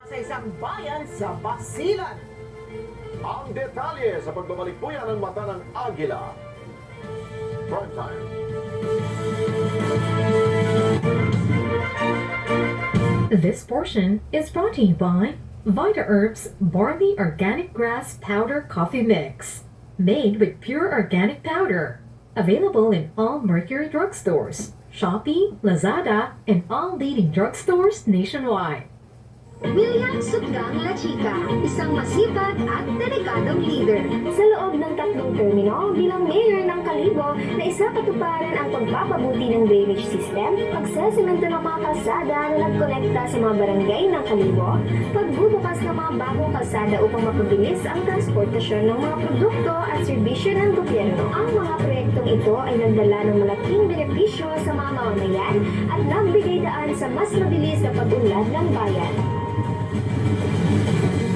Sa isang bayan sa Basilan. Ang detalye sa pagbabalik po yan ng mata ng Agila. Prime time. This portion is brought to you by Vita Herbs Barley Organic Grass Powder Coffee Mix. Made with pure organic powder. Available in all Mercury drugstores, Shopee, Lazada, and all leading drugstores nationwide. William Sutgang La Chica, isang masipag at delikadong leader. Sa loob ng 3 termino bilang mayor ng Kalibo na isa katuparan ang pagpapabuti ng drainage system, pagsesemento ng mga kalsada na nagkonekta sa mga barangay ng Kalibo, pagbubukas ng mga bagong kalsada upang mapabilis ang transportasyon ng mga produkto at serbisyo ng gobyerno. Ang mga proyektong ito ay nagdala ng malaking benepisyo sa mga mamamayan at nagbigay daan sa mas mabilis na pag-unlad ng bayan.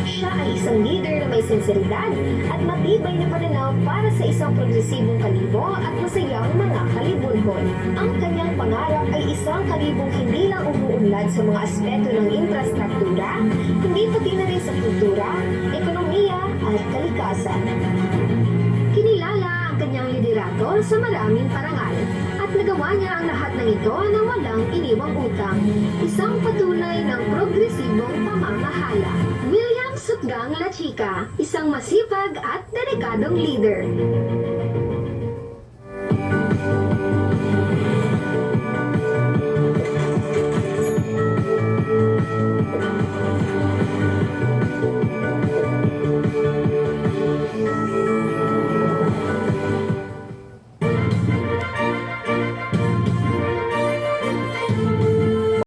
Siya ay isang leader na may sinseridad at matibay na pananaw para sa isang progresibong Kalibo at masayang mga kalibunhon. Ang kanyang pangarap ay isang Kalibong hindi lang umuunlad sa mga aspeto ng infrastruktura, hindi pati na rin sa kultura, ekonomiya at kalikasan. Kinilala ang kanyang liderato sa maraming parangal at nagawa niya ang lahat ng ito na walang iniwang utang. Isang patunay ng progresibong pamamahala. William Sutgang La Chica, isang masipag at delikadong leader.